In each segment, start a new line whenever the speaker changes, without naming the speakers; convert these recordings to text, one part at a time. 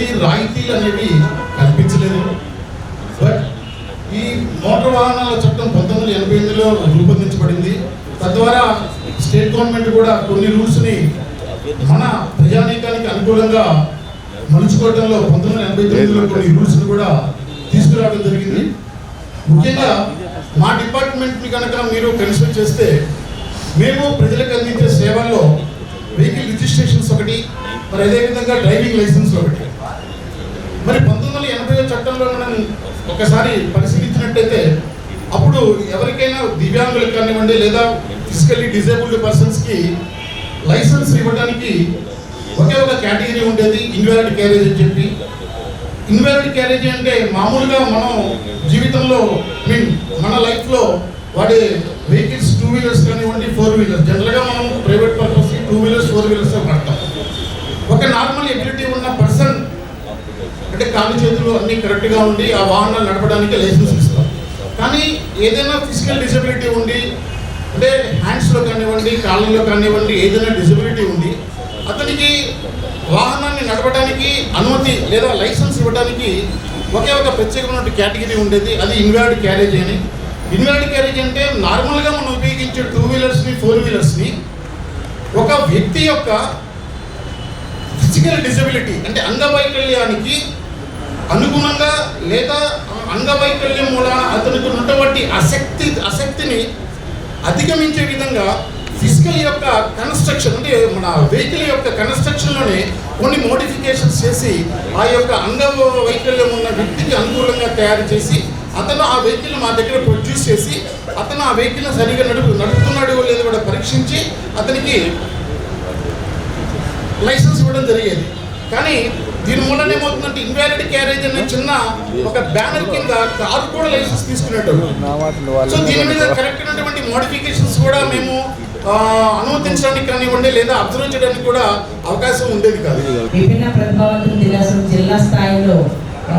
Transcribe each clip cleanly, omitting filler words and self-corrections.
ఎటువంటి రాయితీలు అనేవి కల్పించలేదు. బట్ ఈ మోటార్ వాహనాల చట్టం 1988లో రూపొందించబడింది. తద్వారా స్టేట్ గవర్నమెంట్ కూడా కొన్ని రూల్స్ని మన ప్రజానీకానికి అనుకూలంగా మలుచుకోవడంలో 1989లో కొన్ని రూల్స్ని కూడా తీసుకురావడం జరిగింది. ముఖ్యంగా మా డిపార్ట్మెంట్ని కనుక మీరు కన్సిడర్ చేస్తే మేము ప్రజలకు అందించే సేవల్లో వెహికల్ రిజిస్ట్రేషన్స్ ఒకటి, మరి అదేవిధంగా డ్రైవింగ్ లైసెన్స్ ఒకటి. మరి 1980 చట్టంలో మనం ఒకసారి పరిశీలించినట్టయితే అప్పుడు ఎవరికైనా దివ్యాంగులకు కానివ్వండి లేదా ఫిజికల్లీ డిజేబుల్డ్ పర్సన్స్కి లైసెన్స్ ఇవ్వడానికి ఒకే ఒక కేటగిరీ ఉండేది, ఇన్వాలిడ్ క్యారేజ్ అని చెప్పి. ఇన్వాలిడ్ క్యారేజ్ అంటే మామూలుగా మనం జీవితంలో మన లైఫ్లో వాడే వెహికల్స్ 2 వీలర్స్ కానివ్వండి 4 వీలర్స్, జనరల్గా మనం ప్రైవేట్ పర్పస్ 2 వీలర్స్ 4 వీలర్స్ పడతాం. ఒక నార్మల్ ఎబిలిటీ ఉన్న పర్సన్ అంటే కాళ్ళు చేతులు అన్నీ కరెక్ట్గా ఉండి ఆ వాహనాలు నడపడానికి లైసెన్స్ ఇస్తాం. కానీ ఏదైనా ఫిజికల్ డిజబిలిటీ ఉండి అంటే హ్యాండ్స్లో కానివ్వండి కాళ్ళలో కానివ్వండి ఏదైనా డిజబిలిటీ ఉంది అతనికి వాహనాన్ని నడపడానికి అనుమతి లేదా లైసెన్స్ ఇవ్వడానికి ఒకే ఒక ప్రత్యేకమైన కేటగిరీ ఉండేది, అది ఇన్వాలిడ్ క్యారేజ్ అని. ఇన్వాలిడ్ క్యారేజ్ అంటే నార్మల్గా మనం ఉపయోగించే 2 వీలర్స్ని 4 వీలర్స్ని ఒక వ్యక్తి యొక్క ఫిజికల్ డిజబిలిటీ అంటే అంగవైకల్యానికి అనుగుణంగా లేదా అంగవైకల్యం మూలాన అతనికి ఉన్నటువంటి ఆసక్తిని అధిగమించే విధంగా ఫిజికల్ యొక్క కన్స్ట్రక్షన్ అంటే మన వెహికల్ యొక్క కన్స్ట్రక్షన్లోనే కొన్ని మోడిఫికేషన్స్ చేసి ఆ యొక్క అంగవైకల్యం ఉన్న వ్యక్తికి అనుకూలంగా తయారు చేసి అతను ఆ వెహికల్ మా దగ్గర ప్రొడ్యూస్ చేసి అతను ఆ వెహికల్ సరిగా నడుపుతున్నాడో లేదో కూడా పరీక్షించి అతనికి లైసెన్స్ ఇవ్వడం జరిగేది. కానీ దీని మూలన ఏమవుతుందంటే ఇన్వాలిడ్ క్యారేజ్ అనే చిన్న ఒక బ్యానర్ కింద కారు కూడా లైసెన్స్ తీసుకునేట్టు. సో దీని మీద కరెక్ట్ అయినటువంటి మోడిఫికేషన్స్ కూడా మేము అనుమతించడానికి కానివ్వండి లేదా అబ్జర్వ్ చేయడానికి కూడా అవకాశం ఉండేది కాదు.
విభిన్న ప్రతిభావంతుల దినోత్సవం జిల్లా స్థాయిలో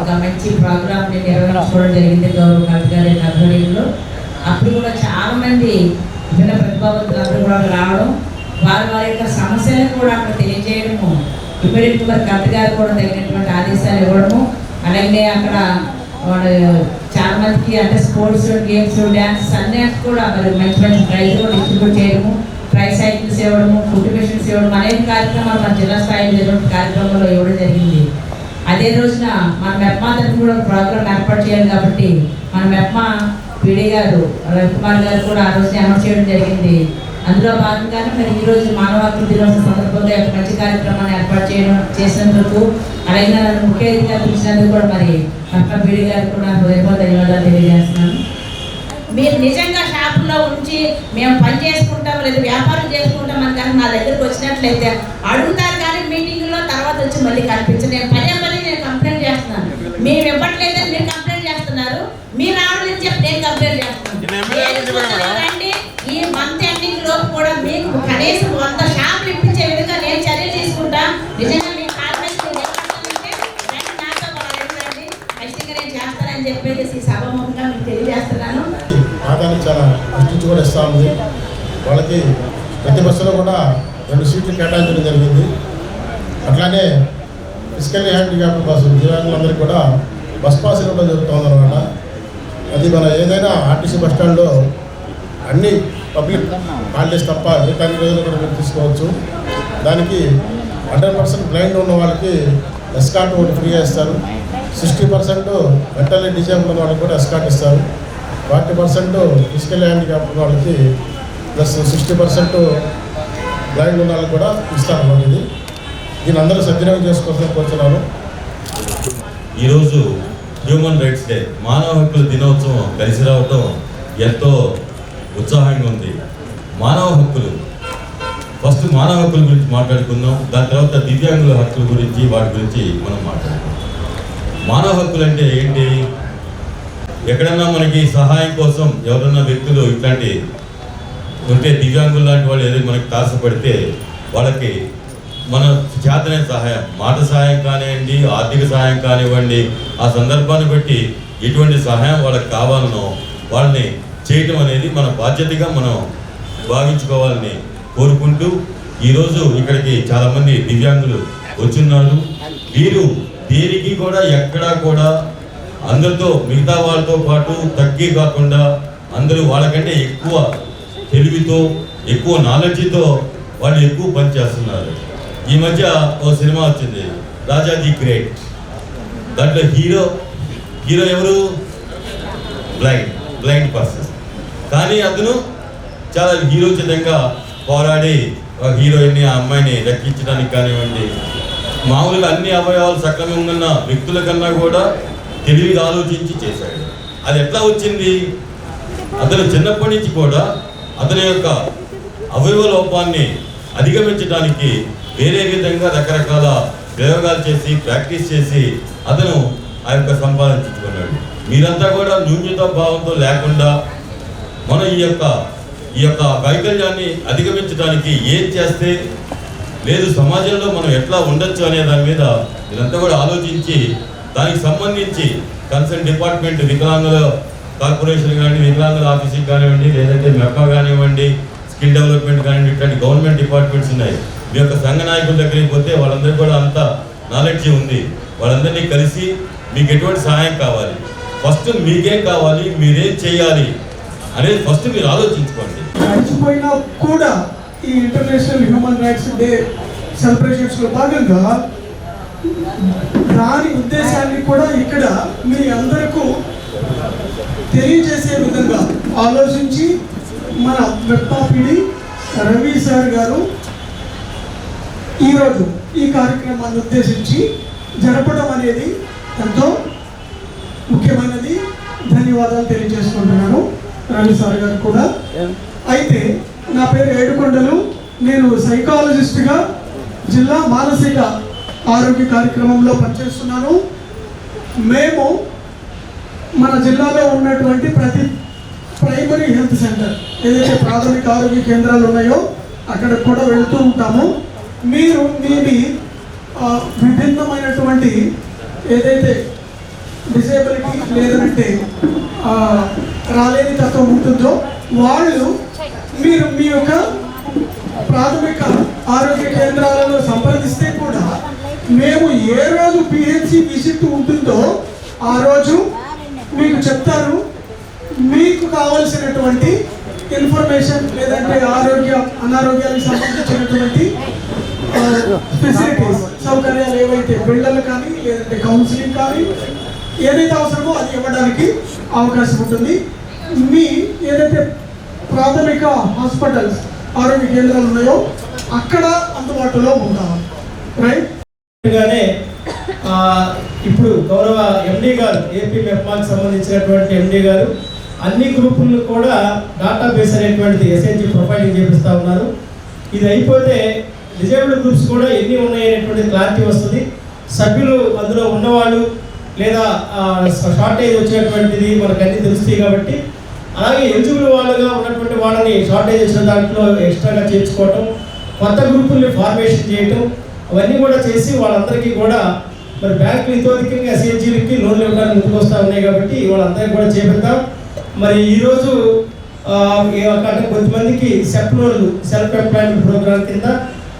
ఒక మంచి ప్రోగ్రామ్ ని నిర్వహించుకోవడం జరిగింది గౌరవ కలెక్టర్ గారి ఆధ్వర్యంలో. అప్పుడు కూడా చాలా మంది విభిన్న ప్రతిభావంతులు అందరూ కూడా రావడం, వారి యొక్క సమస్యలను కూడా అక్కడ తెలియజేయడము, ఇప్పటికి కలెక్టర్ గారు కూడా తగినటువంటి ఆదేశాలు ఇవ్వడము, అలాగే అక్కడ చాలా మందికి అంటే స్పోర్ట్స్ గేమ్స్ డ్యాన్స్ అన్నీ కూడా మరి మంచి మంచి ప్రైజ్ కూడా డిస్ట్రిబ్యూట్ చేయడము, ప్రైజ్ సైకిల్స్ ఇవ్వడము, ఫుడ్ మిషన్స్ ఇవ్వడం అనేక కార్యక్రమాలు మన జిల్లా స్థాయిలో జరిగిన కార్యక్రమంలో ఇవ్వడం జరిగింది. అదే రోజున మన మెప్మా తరఫున కూడా ప్రోగ్రామ్ ఏర్పాటు చేయాలి కాబట్టి మన మెప్మా పీడీ గారు రవికుమార్ గారు కూడా ఆ రోజు అనౌన్స్ చేయడం జరిగింది. అందులో భాగంగానే మరి ఈరోజు మానవ హక్కుల దినోత్సవం సందర్భంగా ఒక మంచి కార్యక్రమాన్ని ఏర్పాటు చేసినందుకు అలాగే నన్ను ముఖ్య అతిథిగా పిలిచినందుకు కూడా మరి మెప్మా పీడీ గారు కూడా హృదయపూర్వక ధన్యవాదాలు తెలియజేస్తున్నాను. మీరు నిజంగా షాపుల్లో ఉంచి మేము పని చేసుకుంటాం లేదా వ్యాపారం చేసుకుంటాం అని కానీ నా దగ్గరకు వచ్చినట్లయితే అడుగుతారు కానీ మీటింగ్లో తర్వాత వచ్చి మళ్ళీ కనిపించండి. నేను నేను కంప్లైంట్ చేస్తున్నాను, మేము ఇవ్వట్లేదని మీరు కంప్లైంట్ చేస్తున్నారు, మీరు రావడం చెప్పి నేను కంప్లైంట్ చేస్తున్నాను. ఈ మంత్ ఎండింగ్ లోపు కూడా మీకు కనీసం 100 షాపులు ఇప్పించే విధంగా నేను చర్యలు తీసుకుంటా. నిజంగా మీ కార్పొరేషన్ నాతో రండి, ఖచ్చితంగా నేను చేస్తానని చెప్పేసి సభాముఖంగా మీకు తెలియజేస్తున్నాను.
ఆదాన్ని చాలా దృష్టించి కూడా ఇస్తూ ఉంది. వాళ్ళకి ప్రతి బస్సులో కూడా 2 సీట్లు కేటాయించడం జరిగింది. అట్లానే ఫిజికల్లీ హ్యాండిక్యాప్ బస్సు దివ్యాంగులందరికీ కూడా బస్ పాస్ ఇవ్వడం జరుగుతుంది అనమాట. అది మన ఏదైనా ఆర్టీసీ బస్ స్టాండ్లో అన్ని పబ్లిక్ హాలిడేస్ తప్ప అన్ని రోజులు కూడా మీరు తీసుకోవచ్చు. దానికి 100% బ్లైండ్ ఉన్న వాళ్ళకి ఎస్కార్ట్ ఒకటి ఫ్రీగా ఇస్తారు. 60% మెంటల్లీ డిజేబుల్ ఉన్న వాళ్ళకి కూడా ఎస్కార్ట్ ఇస్తారు. 40% ఫిజికల్ హ్యాండిక్యాప్ ఉన్న వాళ్ళకి ప్లస్ 60% బ్లైండ్ ఉన్న వాళ్ళకి కూడా ఇస్తారు అన్నమాట. దీని అందరూ సద్వినియోగం చేసుకోవాల్సిన కోరుతున్నాను.
ఈరోజు హ్యూమన్ రైట్స్ డే, మానవ హక్కుల దినోత్సవం కలిసి రావటం ఎంతో ఉత్సాహంగా ఉంది. మానవ హక్కులు ఫస్ట్ మానవ హక్కుల గురించి మాట్లాడుకుందాం, దాని తర్వాత దివ్యాంగుల హక్కుల గురించి వాటి గురించి మనం మాట్లాడుకుందాం. మానవ హక్కులు అంటే ఏంటి? ఎక్కడన్నా మనకి సహాయం కోసం ఎవరన్నా వ్యక్తులు ఇట్లాంటి ఉంటే దివ్యాంగులు లాంటి వాళ్ళు ఏదైనా మనకి తాసపడితే వాళ్ళకి మన చేతనే సహాయం, మాట సహాయం కానివ్వండి, ఆర్థిక సహాయం కానివ్వండి, ఆ సందర్భాన్ని బట్టి ఎటువంటి సహాయం వాళ్ళకి కావాలనో వాళ్ళని చేయటం అనేది మన బాధ్యతగా మనం భావించుకోవాలని కోరుకుంటూ ఈరోజు ఇక్కడికి చాలామంది దివ్యాంగులు వచ్చున్నారు. వీరు దేనికి కూడా ఎక్కడా కూడా అందరితో మిగతా వాళ్ళతో పాటు తగ్గి కాకుండా అందరూ వాళ్ళకంటే ఎక్కువ తెలివితో ఎక్కువ నాలెడ్జ్తో వాళ్ళు ఎక్కువ పనిచేస్తున్నారు. ఈ మధ్య ఓ సినిమా వచ్చింది రాజా ది గ్రేట్. దాంట్లో హీరో ఎవరు? Blind person. కానీ అతను చాలా హీరోచితంగా పోరాడి హీరోయిన్ని ఆ అమ్మాయిని రక్షించడానికి కానివ్వండి, మామూలుగా అన్ని అవయవాలు సక్రమంగా ఉన్న వ్యక్తుల కన్నా కూడా తెలివిగా ఆలోచించి చేశాడు. అది ఎట్లా వచ్చింది? అతను చిన్నప్పటి నుంచి కూడా అతని యొక్క అవయవ లోపాన్ని అధిగమించడానికి వేరే విధంగా రకరకాల ప్రయోగాలు చేసి ప్రాక్టీస్ చేసి అతను ఆ యొక్క సంపాదించుకున్నాడు. మీరంతా కూడా న్యూన్యత భావంతో లేకుండా మనం ఈ యొక్క వైకల్యాన్ని అధిగమించడానికి ఏం చేస్తే లేదు సమాజంలో మనం ఎట్లా ఉండొచ్చు అనే దాని మీద మీరంతా కూడా ఆలోచించి దానికి సంబంధించి కన్సర్న్ డిపార్ట్మెంట్ వికలాంగుల కార్పొరేషన్ కానివ్వండి, వికలాంగుల ఆఫీస్కి కానివ్వండి, లేదంటే మెప్ప కానివ్వండి, స్కిల్ డెవలప్మెంట్ కానివ్వండి, ఇట్లాంటి గవర్నమెంట్ డిపార్ట్మెంట్స్ ఉన్నాయి. మీ యొక్క సంఘ నాయకుల దగ్గరికి పోతే వాళ్ళందరికీ కూడా అంత నాలెడ్జ్ ఉంది. వాళ్ళందరినీ కలిసి మీకు ఎటువంటి సహాయం కావాలి, ఫస్ట్ మీకేం కావాలి, మీరేం చేయాలి అనేది ఫస్ట్ మీరు ఆలోచించుకోండి.
మర్చిపోయినా కూడా ఈ ఇంటర్నేషనల్ హ్యూమన్ రైట్స్ డే సెలబ్రేషన్స్లో భాగంగా దాని ఉద్దేశాన్ని కూడా ఇక్కడ మీ అందరికీ తెలియజేసే విధంగా ఆలోచించి మన వెప్పాపిడి రవి సార్ గారు ఈరోజు ఈ కార్యక్రమాన్ని ఉద్దేశించి జరపడం అనేది ఎంతో ముఖ్యమైనది. ధన్యవాదాలు తెలియజేసుకుంటున్నాను రవి సార్ గారు కూడా. అయితే నా పేరు ఏడుకొండలు. నేను సైకాలజిస్ట్గా జిల్లా మానసిక ఆరోగ్య కార్యక్రమంలో పనిచేస్తున్నాను. మేము మన జిల్లాలో ఉన్నటువంటి ప్రతి ప్రైమరీ హెల్త్ సెంటర్ ఏదైతే ప్రాథమిక ఆరోగ్య కేంద్రాలు ఉన్నాయో అక్కడికి కూడా వెళ్తూ ఉంటాము. మీరు మీది విభిన్నమైనటువంటి ఏదైతే డిసేబిలిటీ లేదంటే రాలేని తత్వం ఉంటుందో వాళ్ళు మీరు మీ యొక్క ప్రాథమిక ఆరోగ్య కేంద్రాలను సంప్రదిస్తే కూడా మేము ఏ రోజు పిహెచ్సి విజిట్ ఉంటుందో ఆ రోజు మీకు చెప్తారు. మీకు కావలసినటువంటి ఇన్ఫర్మేషన్ లేదంటే అనారోగ్యాలకు సంబంధించినటువంటి ఫెసిలిటీస్ సౌకర్యాలు ఏవైతే బిల్డర్లు కానీ లేదంటే కౌన్సిలింగ్ కానీ ఏదైతే అవసరమో అది ఇవ్వడానికి అవకాశం ఉంటుంది. మీ ఏదైతే ప్రాథమిక హాస్పిటల్స్ ఆరోగ్య కేంద్రాలు ఉన్నాయో అక్కడ అందుబాటులో ఉంటాము. రైట్.
ఇప్పుడు గౌరవ ఎండి గారు ఏపీ మెప్మాకి సంబంధించినటువంటి ఎండి గారు అన్ని గ్రూపులను కూడా డేటాబేస్ అనేటువంటిది ఎస్ఎన్జి ప్రొఫైలింగ్ చేపిస్తూ ఉన్నారు. ఇది అయిపోతే డిజేబుల్డ్ గ్రూప్స్ కూడా ఎన్ని ఉన్నాయి అనేటువంటి క్లారిటీ వస్తుంది. సభ్యులు అందులో ఉన్నవాళ్ళు లేదా షార్టేజ్ వచ్చేటువంటిది మనకు అన్నీ తెలుస్తాయి కాబట్టి, అలాగే ఎలిజిబుల్ వాళ్ళుగా ఉన్నటువంటి వాళ్ళని షార్టేజ్ వచ్చిన దాంట్లో ఎక్స్ట్రాగా చేర్చుకోవటం, కొత్త గ్రూపుల్ని ఫార్మేషన్ చేయటం, అవన్నీ కూడా చేసి వాళ్ళందరికీ కూడా మరి బ్యాంకులు ఇతోధికంగా ఎస్ఎన్జీలకి లోన్లు ఇవ్వడానికి ముందుకు వస్తూ ఉన్నాయి కాబట్టి వాళ్ళందరికీ కూడా చేపిద్దాం. మరి ఈరోజు కొంతమందికి సెప్ లోన్లు సెల్ఫ్ ఎంప్లాయ్మెంట్ ప్రోగ్రామ్ కింద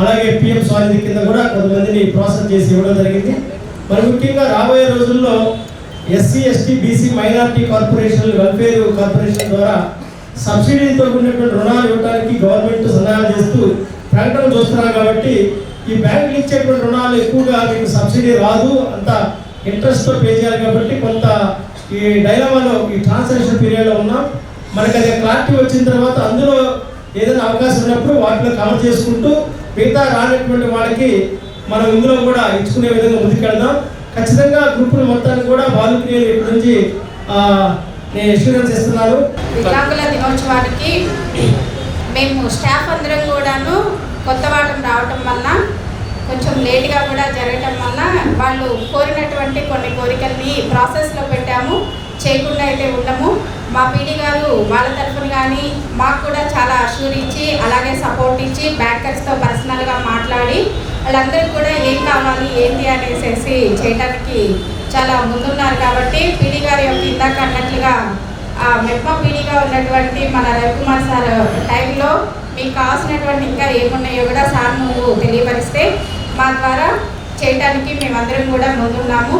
అలాగే పిఎం స్వానిధి కింద కూడా కొంతమందిని ప్రాసెస్ చేసి ఇవ్వడం జరిగింది. మరి ముఖ్యంగా రాబోయే రోజుల్లో SC ST BC minority corporation welfare corporation ద్వారా సబ్సిడీతో ఉన్నటువంటి రుణాలు ఇవ్వడానికి గవర్నమెంట్ సన్నాహాలు చేస్తూ ప్రకటన చూస్తున్నారు. కాబట్టి ఈ బ్యాంకులు ఇచ్చేటువంటి రుణాలు ఎక్కువగా మీకు సబ్సిడీ రాదు, అంత ఇంట్రెస్ట్తో పే చేయాలి. కాబట్టి కొంత ఈ డైలమాలో ఈ ట్రాన్సాక్షన్ పీరియడ్లో ఉన్నాం. మనకి అది క్లారిటీ వచ్చిన తర్వాత అందులో ఏదైనా అవకాశం ఉన్నప్పుడు వాటిలో కవర్ చేసుకుంటూ మిగతా రానటువంటి వాళ్ళకి మనం ఇందులో కూడా ఇచ్చుకునే విధంగా ముందుకెళ్దాం. ఖచ్చితంగా గ్రూపుల మొత్తాన్ని కూడా బాలుకి ఇక్కడి నుంచి నేను ఎష్యూరెన్స్ ఇస్తున్నాను.
వికలాంగుల దినోత్సవానికి మేము స్టాఫ్ అందరం కూడాను కొత్త వాటం రావటం వల్ల కొంచెం లేట్గా కూడా జరగటం వల్ల వాళ్ళు కోరినటువంటి కొన్ని కోరికల్ని ప్రాసెస్లో పెట్టాము, చేయకుండా అయితే ఉండము. మా పీడీ గారు వాళ్ళ తరఫున కానీ మాకు కూడా చాలా అష్యూర్ ఇచ్చి అలాగే సపోర్ట్ ఇచ్చి బ్యాంకర్స్తో పర్సనల్గా మాట్లాడి వాళ్ళందరికీ కూడా ఏం కావాలి ఏంటి అనేసి చేయడానికి చాలా ముందున్నారు. కాబట్టి పీడీ గారి యొక్క ఇందాక అన్నట్లుగా మెప్ప పీడీగా ఉన్నటువంటి మన రవికుమార్ సార్ టైంలో మీకు కావాల్సినటువంటి ఇంకా ఏమున్నాయో కూడా సార్ నువ్వు తెలియపరిస్తే మా ద్వారా చేయడానికి మేమందరం కూడా ముందున్నాము.